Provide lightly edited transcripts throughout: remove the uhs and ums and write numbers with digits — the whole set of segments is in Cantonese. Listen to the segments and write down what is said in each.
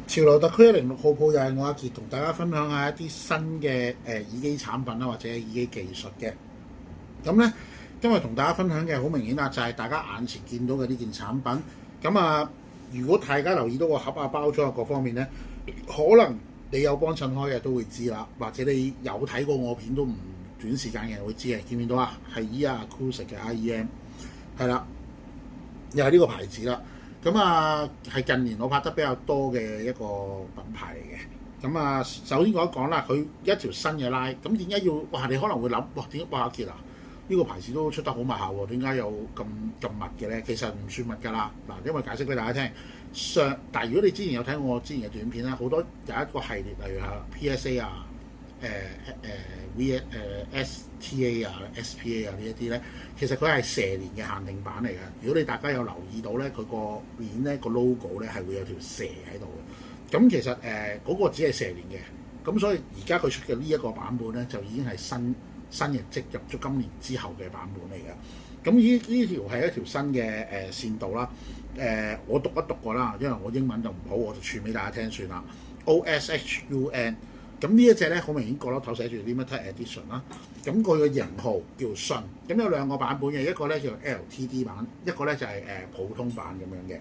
潮流特區106號鋪又係我阿傑同大家分享下一啲新嘅耳機產品啦，或者耳機技術嘅。咁咧，今日同大家分享嘅好明顯啦，就係大家眼前見到嘅呢件產品。咁啊，如果大家留意到個盒啊、包裝啊各方面咧，可能你有幫襯開嘅都會知啦，或者你有睇過我片都唔短時間嘅人會知嘅。見唔見到啊？係 Ear Acoustic 嘅 IEM， 係啦，又係呢個牌子啦。咁啊，係近年我拍得比較多嘅一個品牌嚟嘅。咁啊，首先講一講啦，佢一條新嘅拉，咁點解要？哇！你可能會諗，哇，點解哇阿傑啊？呢個牌子都出得好密下喎，點解有咁密嘅咧？其實唔算密㗎啦。嗱，因為解釋俾大家聽，但係如果你之前有睇我之前嘅短片咧，好多有一個系列，例如係 PSA 啊、STA 啊、SPA 啊呢一啲咧，其實佢係蛇年嘅限定版嚟嘅。如果你大家有留意到咧，佢個面咧個 logo 咧係會有條蛇喺度嘅。咁其實嗰個只係蛇年嘅，咁所以而家佢出嘅呢一個版本咧，就已經係新嘅，即入咗今年之後嘅版本嚟嘅。咁呢條係一條新嘅線道啦。我讀一讀過啦，因為我英文就唔好，我就串俾大家聽算啦。OSHUN。咁呢一隻咧，好明顯角落頭寫住 Limited Edition 啦。咁佢嘅型號叫信。咁有兩個版本嘅，一個咧叫 LTD 版，一個咧就係普通版咁樣嘅。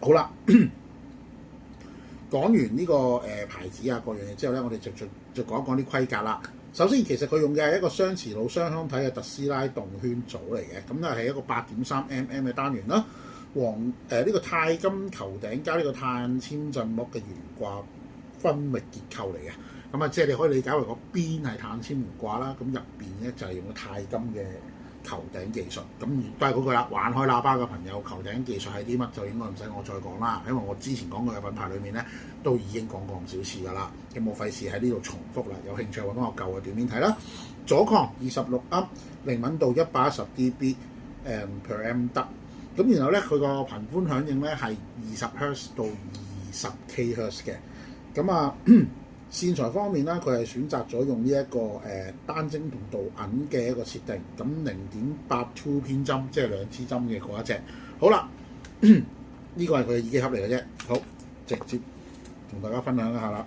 好啦，講完呢個牌子啊各樣嘢之後咧，我哋就講一講啲規格啦。首先，其實佢用嘅係一個雙磁路雙腔體嘅特斯拉動圈組嚟嘅，咁咧係一個8.3mm 嘅單元啦。呢個鈦金球頂加呢個碳纖振膜嘅懸掛分域結構嚟嘅。咁啊，即係你可以理解為個邊係碳纖懸掛啦，咁入邊咧就係用個鈦金嘅球頂技術。咁都係嗰句啦，玩開喇叭嘅朋友，球頂技術係啲乜就應該唔使我再講啦，因為我之前講過嘅品牌裏面咧都已經講過唔少次㗎啦，咁冇費事喺呢度重複啦。有興趣揾翻我舊嘅短片睇啦。左抗26盎，靈敏度110 dB per m 得。咁然後咧，佢個頻寬響應咧係20 Hz 到20 kHz 嘅。咁啊〜線材方面啦，佢係選擇咗用呢一個單晶同鍍銀嘅一個設定，咁0.82偏針，即係2支針嘅嗰一隻。好啦，呢個係佢嘅耳機盒嚟嘅啫。好，直接同大家分享一下啦。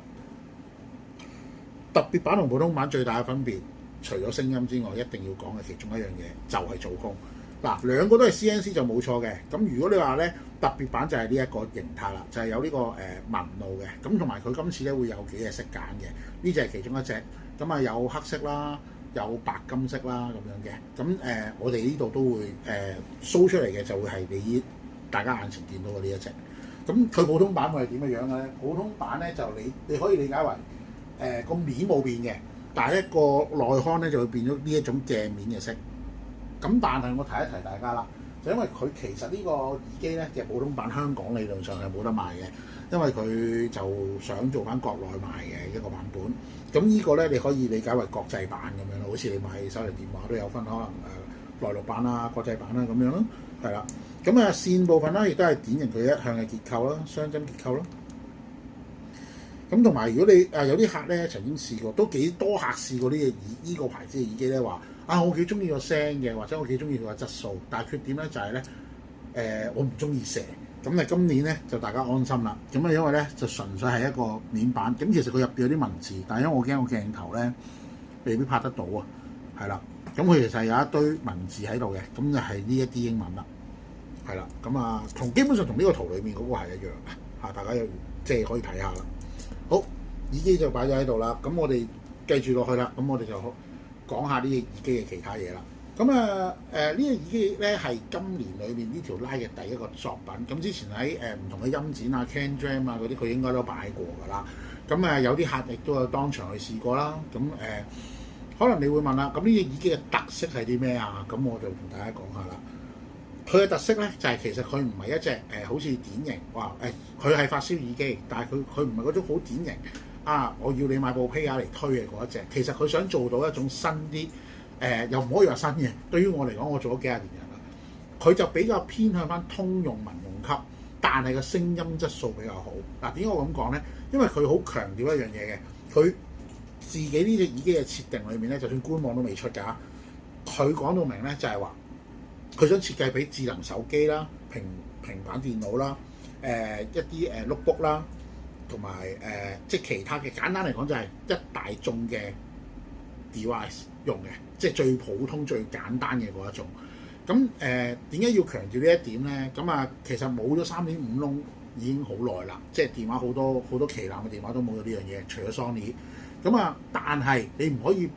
特別版同普通版最大嘅分別，除咗聲音之外，一定要講嘅其中一樣嘢就係做工。嗱，兩個都係 CNC 就冇錯嘅。咁如果你話咧，特別版就係呢一個形態啦，就係有呢個紋路嘅。咁同埋佢今次咧會有幾隻色揀嘅，呢隻係其中一隻。咁啊有黑色啦，有白金色啦咁樣嘅。咁我哋呢度都會show出嚟嘅，就會係大家眼前見到嘅呢一隻。咁佢普通版會係點嘅樣嘅咧？普通版咧就你可以理解為個面冇變嘅，但係咧個內腔咧就會變咗呢一種鏡面嘅色。咁但係我提一提大家啦，就因為佢其實呢個耳機咧嘅普通版香港理論上係冇得賣嘅，因為佢就想做翻國內賣嘅一個版本。咁呢個咧你可以理解為國際版咁樣咯，好似你買手提電話都有分可能內陸版啊、國際版啦咁樣咯，係啦。咁啊線部分啦，亦都係典型佢一向嘅結構啦，雙針結構啦。咁同埋如果你有啲客咧曾經試過，都幾多客試過呢個牌子嘅耳機咧話。我幾中意個聲嘅，或者我幾中意佢個質素，但係缺點咧就係咧，我唔中意蛇。咁今年咧就大家安心啦。咁因為咧就純粹係一個面板，咁其實佢入邊有啲文字，但係因為我驚個鏡頭咧未必拍得到啊，係啦。咁佢其實有一堆文字喺度嘅，咁就係呢一啲英文啦，係啦。咁基本上同呢個圖裏面嗰個係一樣嘅，大家即係可以睇下啦。好，耳機就擺咗喺度啦。咁我哋繼續落去啦。咁我哋就講下呢隻耳機嘅其他嘢啦。呢隻耳機咧係今年裏面呢條拉嘅第一個作品。咁之前喺唔同嘅音展啊、CanJam 啊嗰啲，佢應該都擺過㗎啦。有啲客亦都有當場去試過啦。可能你會問啦，咁呢隻耳機嘅特色係啲咩啊？咁我就同大家講下啦。佢嘅特色咧就係其實佢唔係一隻好似典型話佢係發燒耳機，但係佢唔係嗰種好典型。我要你買部 P.R. 嚟推嘅嗰一隻，其實佢想做到一種新啲，又唔可以話新嘅。對於我嚟講，我做咗幾廿年人啦，佢就比較偏向翻通用民用級，但係個聲音質素比較好。點解我咁講咧？因為佢好強調一樣嘢嘅，佢自己呢隻耳機嘅設定裏面咧，就算官網都未出㗎，佢講到明咧就係話，佢想設計俾智能手機啦、平板電腦啦、一啲notebook 啦。同埋即係其他嘅，簡單嚟講就係一大眾嘅 device 用嘅，即係最普通最簡單嘅嗰一種。咁點解要強調呢一點咧？咁啊，其實冇咗3.5窿已經好耐啦，即係電話好多旗艦嘅電話都冇咗呢樣嘢，除咗 Sony。咁啊，但係你唔可以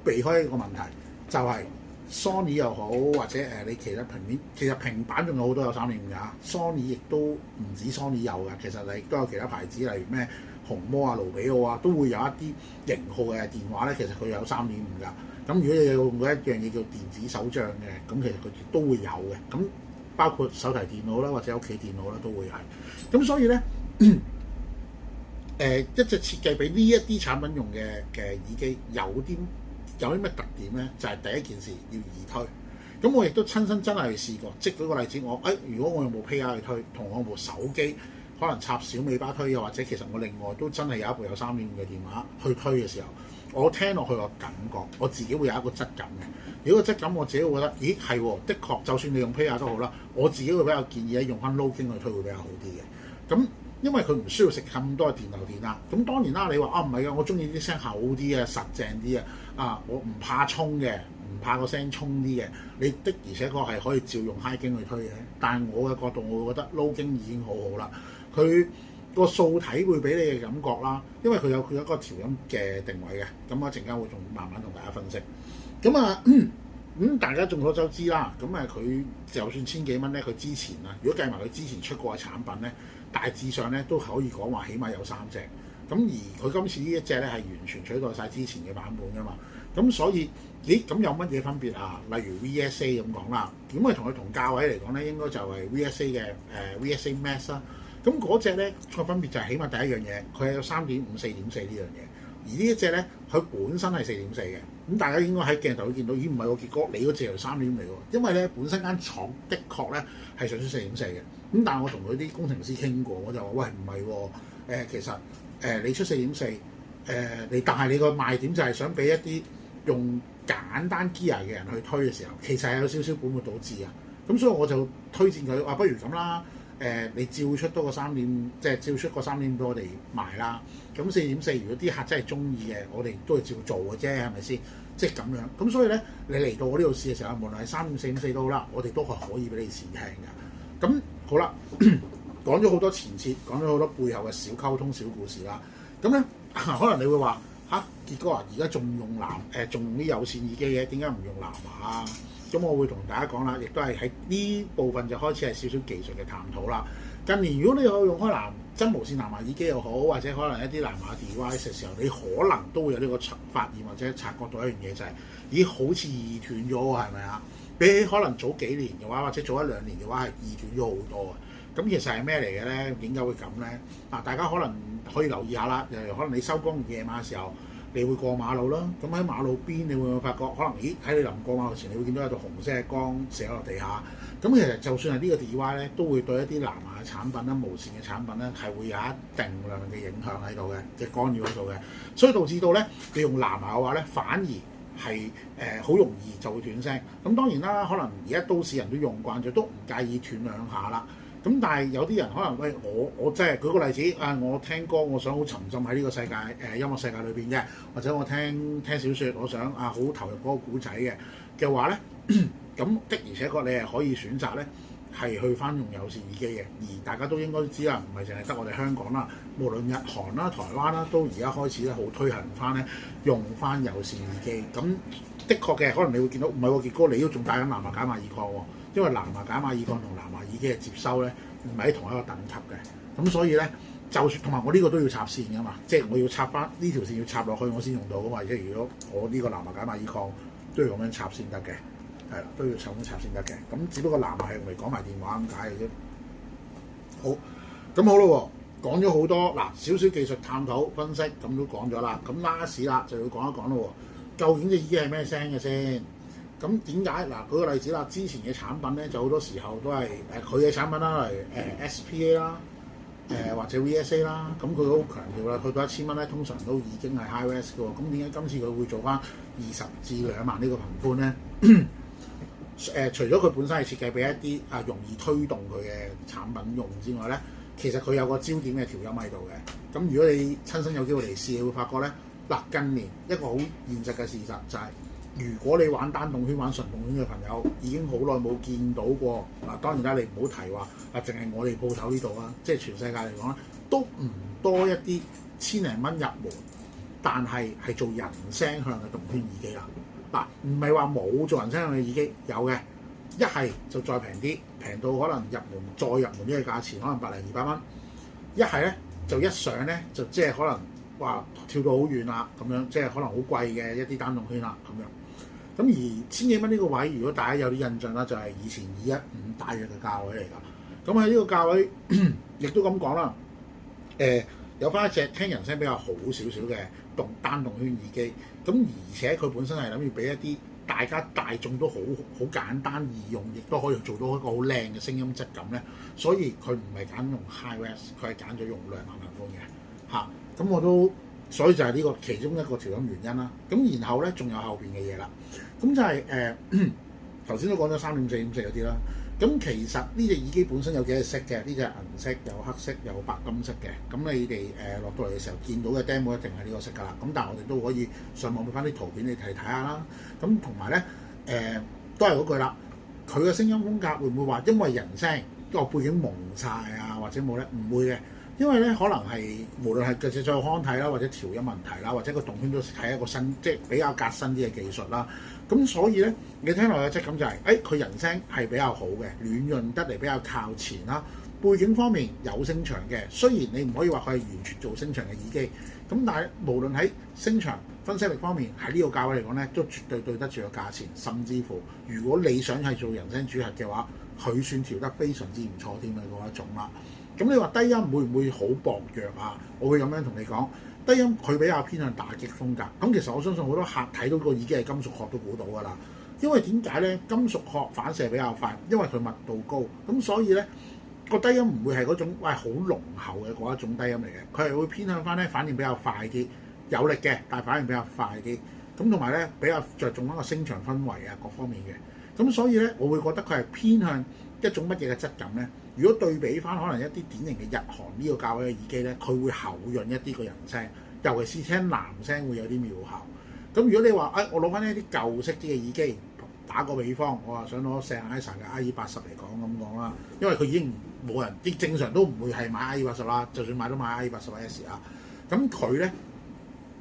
避開一個問題，就係、Sony 又好，或者你其他平面，其實平板仲有好多有3.5㗎。Sony 亦都唔止 Sony 有㗎，其實你都有其他牌子，例如咩紅魔啊、盧比奧啊，都會有一啲型號嘅電話咧。其實佢有3.5㗎。咁如果你有用過一樣嘢叫電子手帳嘅，咁其實佢都會有嘅。咁包括手提電腦啦，或者屋企電腦啦，都會係。咁所以咧，一隻設計俾呢一啲產品用嘅耳機有啲咩特點咧？就係、第一件事要易推。咁我亦都親身真係試過，即係舉個例子，如果我用部 PayR 去推，同我部手機可能插小尾巴推，又或者其實我另外都真係有一部有3.5嘅電話去推嘅時候，我聽落去個感覺，我自己會有一個質感嘅。如果個質感我自己會覺得，咦係喎，的確，就算你用 PayR 都好啦，我自己會比較建議咧用翻 Low 經去推會比較好啲嘅。咁因為佢唔需要食咁多嘅電流電啦。咁當然啦，你話唔係㗎，我中意啲聲好啲嘅，實淨啲嘅。我唔怕衝嘅，唔怕個聲衝啲嘅。你的而且確係可以照用 High 經去推嘅。但係我嘅角度，我會覺得 Low 經已經好好啦。佢個素體會俾你嘅感覺啦，因為佢有一個調音嘅定位嘅。咁我陣間會仲慢慢同大家分析。咁大家眾所周知啦。咁佢就算千幾蚊咧，佢之前啊，如果計埋佢之前出過嘅產品咧，大致上咧都可以講話起碼有3隻。咁而佢今次呢一隻咧係完全取代晒之前嘅版本㗎嘛。咁所以咁有乜嘢分別啊？例如 VSA 咁講啦，咁同佢同價位嚟講咧，應該就係 VSA 嘅VSA Max 啦。咁嗰隻咧個分別就係起碼第一樣嘢，佢係有3.5、4.4呢樣嘢。而呢一隻咧，佢本身係4.4嘅。咁大家應該喺鏡頭會見到，咦唔係喎，傑哥你嗰隻係3.5嚟喎。因為咧本身間廠的確咧係上出4.4嘅。咁但係我同佢啲工程師傾過，我就話喂唔係喎，其實你出4.4，但係你個賣點就係想俾一啲用簡單 gear 嘅人去推嘅時候，其實係有少少本末倒置啊。咁所以我就推薦佢話，不如咁啦。你照出多個即係照出個3.5俾我哋賣啦。咁4.4，如果啲客真係中意嘅，我哋都係照做嘅啫，係咪先？即係咁樣。咁所以咧，你嚟到我呢度試嘅時候，無論係3.5、4.4都好啦，我哋都係可以俾你試聽㗎。咁好啦，講咗好多前設，講咗好多背後嘅小溝通、小故事啦。咁咧，可能你會話傑哥啊，而家仲用仲用啲有線耳機嘅，點解唔用藍牙啊？咁我會同大家講啦，亦都係喺呢部分就開始係少少技術嘅探討啦。近年如果你有用開真無線藍牙耳機又好，或者可能一啲藍牙 device 嘅時候，你可能都會有呢個發現或者察覺到一樣嘢，就係咦好似易斷咗喎，係咪啊？比起可能早幾年嘅話，或者早1-2年嘅話係易斷咗好多嘅。咁其實係咩嚟嘅咧？點解會咁咧？大家可能可以留意下啦。可能你收工夜晚嘅時候，你會過馬路啦，咁喺馬路邊，你會唔會發覺可能喺你臨過馬路前，你會見到有道紅色嘅光射落地下。咁其實就算係呢個 device 咧，都會對一啲藍牙嘅產品啦、無線嘅產品咧，係會有一定量嘅影響喺度嘅，即係干擾喺度嘅。所以導致到咧，你用藍牙嘅話咧，反而係好容易就會斷聲。咁當然啦，可能而家都市人都用慣咗，都唔介意斷兩下啦。咁但係有啲人可能喂，我即係舉個例子我聽歌，我想好沉浸喺呢個世界音樂世界裏邊嘅，或者我聽小説，我想好投入嗰個故仔嘅話咧，咁的而且確你係可以選擇咧係去翻用有線耳機嘅。而大家都應該知啦，唔係淨係得我哋香港啦，無論日韓啦、台灣啦，都而家開始咧好推行翻咧用翻有線耳機。咁的確嘅，可能你會見到唔係喎，傑哥你都仲戴緊藍牙解碼耳擴喎。因為藍牙解碼耳擴同藍牙耳機嘅接收咧，唔係喺同一個等級嘅。咁所以咧，就算同埋我呢個都要插線㗎嘛，即係我要插翻呢條線要插落去我先用到㗎嘛。即係如果我呢個藍牙解碼耳擴都要咁樣插先得嘅，係啦，都要咁樣插先得嘅。咁只不過藍牙係用嚟講埋電話咁解嘅啫。好，咁好咯喎，講咗好多嗱，少少技術探討分析咁都講咗啦。咁 last 啦就要講一講咯喎，究竟隻耳機係咩聲嘅先？咁點解嗱？舉個例子啦，之前嘅產品咧就好多時候都係佢嘅產品啦，例如SPA 啦，或者 VSA 啦，咁佢都好強調啦，去到1000蚊咧，通常都已經係 high res 嘅喎。咁點解今次佢會做翻20至2萬呢個頻寬咧？除咗佢本身係設計俾一啲容易推動佢嘅產品用之外咧，其實佢有個焦點嘅調音喺度嘅。咁如果你親身有機會嚟試，你會發覺咧，嗱近年一個好現實嘅事實就係、如果你玩單動圈、玩純動圈嘅朋友，已經好耐冇見到過。嗱當然啦，你唔好提話淨係我哋鋪頭呢度啦，即係全世界嚟講咧，都唔多一啲千零蚊入門，但係做人聲向嘅動圈耳機啦。嗱，唔係話冇做人聲向嘅耳機，有嘅。一係就再平啲，平到可能入門再入門呢個價錢，可能百零200蚊。一係咧就一上咧就即係可能話跳到好遠啦，咁樣即係可能好貴嘅一啲單動圈啦，咁樣。咁而千幾蚊呢個位，如果大家有啲印象啦，就係以前215大約嘅價位嚟㗎。咁喺呢個價位，亦都咁講啦。有翻一隻聽人聲比較好少少嘅單動圈耳機，咁而且佢本身係諗住俾一啲大眾都好簡單易用，亦都可以做到一個好靚嘅聲音質感咧。所以佢唔係揀用 high res， 佢係揀咗用2萬頻寬嘅嚇。咁我都所以就係呢個其中一個調音原因啦。咁然後咧仲有後邊嘅嘢啦。咁就係頭先都講咗3.4、5.4嗰啲啦。咁其實呢隻耳機本身有幾隻色嘅，呢隻銀色、有黑色、有白金色嘅。咁你哋落到嚟嘅時候見到嘅 demo 一定係呢個色㗎啦。咁但係我哋都可以上網俾翻啲圖片你睇下啦。咁同埋咧都係嗰句啦，佢嘅聲音風格會唔會話因為人聲個背景蒙晒啊，或者冇咧？唔會嘅，因為咧可能係無論係嘅製作腔體啦，或者調音問題啦，或者個動圈都係一個新即係比較革新啲嘅技術啦。咁所以咧，你聽落嘅質感就係，佢人聲係比較好嘅，暖潤得嚟比較靠前啦。背景方面有聲場嘅，雖然你唔可以話佢係完全做聲場嘅耳機，咁但係無論喺聲場分析力方面，喺呢個價位嚟講咧，都絕對對得住個價錢。甚至乎，如果你想係做人聲主核嘅話，佢算調得非常之唔錯添嘅嗰一種啦。咁你話低音會唔會好薄弱啊？我會咁樣同你講。低音佢比較偏向打擊風格，咁其實我相信好多客睇到個耳機係金屬殼都估到㗎啦。因為點解咧？金屬殼反射比較快，因為佢密度高，咁所以咧個低音唔會係嗰種好濃厚嘅嗰一種低音嚟嘅，佢係會偏向翻咧反應比較快啲，有力嘅，但係反應比較快啲。咁同埋咧比較着重一個聲場氛圍啊各方面嘅，咁所以咧我會覺得佢係偏向一種乜嘢嘅質感咧？如果對比翻可能一啲典型嘅日韓呢個價位嘅耳機咧，佢會厚潤一啲個人聲，尤其是聽男聲會有啲妙效。咁如果你話我攞翻一啲舊式啲嘅耳機，打個比方，我話想攞Sennheiser嘅 IE80嚟講啦，因為佢已經冇人啲正常都唔會係買 IE80啦，就算買都買 IE80S 啊。咁佢咧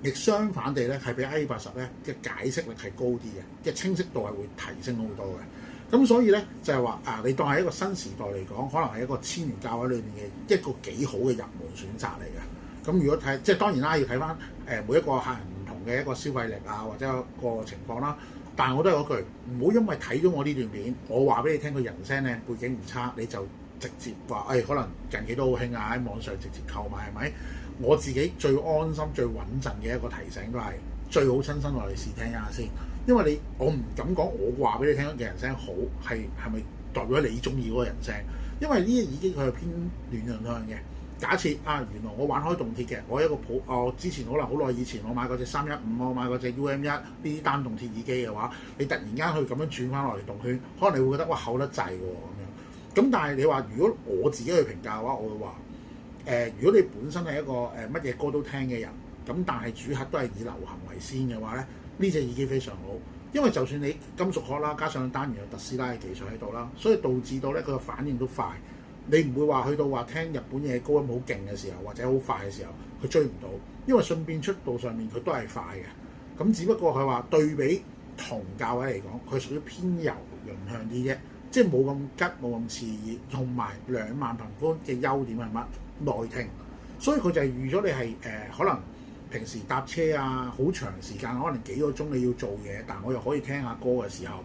亦相反地咧係比 IE80咧嘅解釋力係高啲嘅，嘅清晰度係會提升好多嘅。咁所以咧就係話你當係一個新時代嚟講，可能係一個千元價位裏面嘅一個幾好嘅入門選擇嚟嘅。咁如果睇即係當然啦，要睇翻每一個客人唔同嘅一個消費力啊，或者個情況啦。但係我都係嗰句，唔好因為睇咗我呢段片，我話俾你聽佢人聲咧背景唔差，你就直接話可能近期都好興啊，喺網上直接購買係咪？我自己最安心、最穩陣嘅一個提醒都係最好親身落嚟試聽一下先。因為我唔敢講，我話俾你聽嘅人聲好係咪代表你中意嗰個人聲？因為呢隻耳機佢係偏暖潤向嘅。假設原來我玩開動鐵嘅，我之前可能好耐以前我買過隻315，我買過隻 UM1 呢啲單動鐵耳機嘅話，你突然間去咁樣轉翻落嚟動圈，可能你會覺得厚得滯喎咁樣。咁但係你話如果我自己去評價嘅話，我會話如果你本身係一個乜嘢歌都聽嘅人，咁但係主核都係以流行為先嘅話咧，呢隻耳機非常好，因為就算你金屬殼啦，加上單元有特斯拉嘅技術喺度啦，所以導致到咧佢嘅反應都快。你唔會話去到話聽日本嘢高音好勁嘅時候，或者好快嘅時候，佢追唔到，因為順便速度上面佢都係快嘅。咁只不過佢話對比同價位嚟講，佢屬於偏柔潤向啲啫，即係冇咁吉，冇咁刺耳，同埋2萬頻寬嘅優點係乜？耐聽，所以佢就係預咗你係可能平時搭車啊，好長時間，可能幾個鐘你要做嘢，但我又可以聽下歌嘅時候，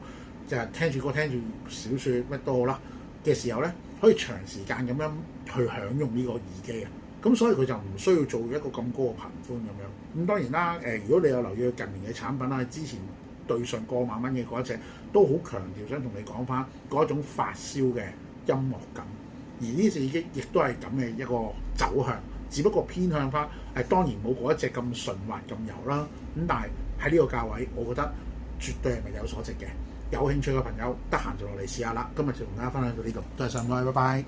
就係聽住歌、聽住小説乜都好啦嘅時候咧，可以長時間咁樣去享用呢個耳機啊。咁所以佢就唔需要做一個咁高嘅頻寬咁樣。咁當然啦，如果你有留意佢近年嘅產品啦，之前對上過萬蚊嘅嗰一隻都好強調，想同你講翻嗰一種發燒嘅音樂感。而呢隻耳機亦都係咁嘅一個走向，只不過偏向翻當然冇嗰一隻咁順滑咁柔啦。咁但係喺呢個價位，我覺得絕對係物有所值嘅。有興趣嘅朋友，得閒就落嚟試下啦。今日就同大家分享到呢度，多謝晒，拜拜。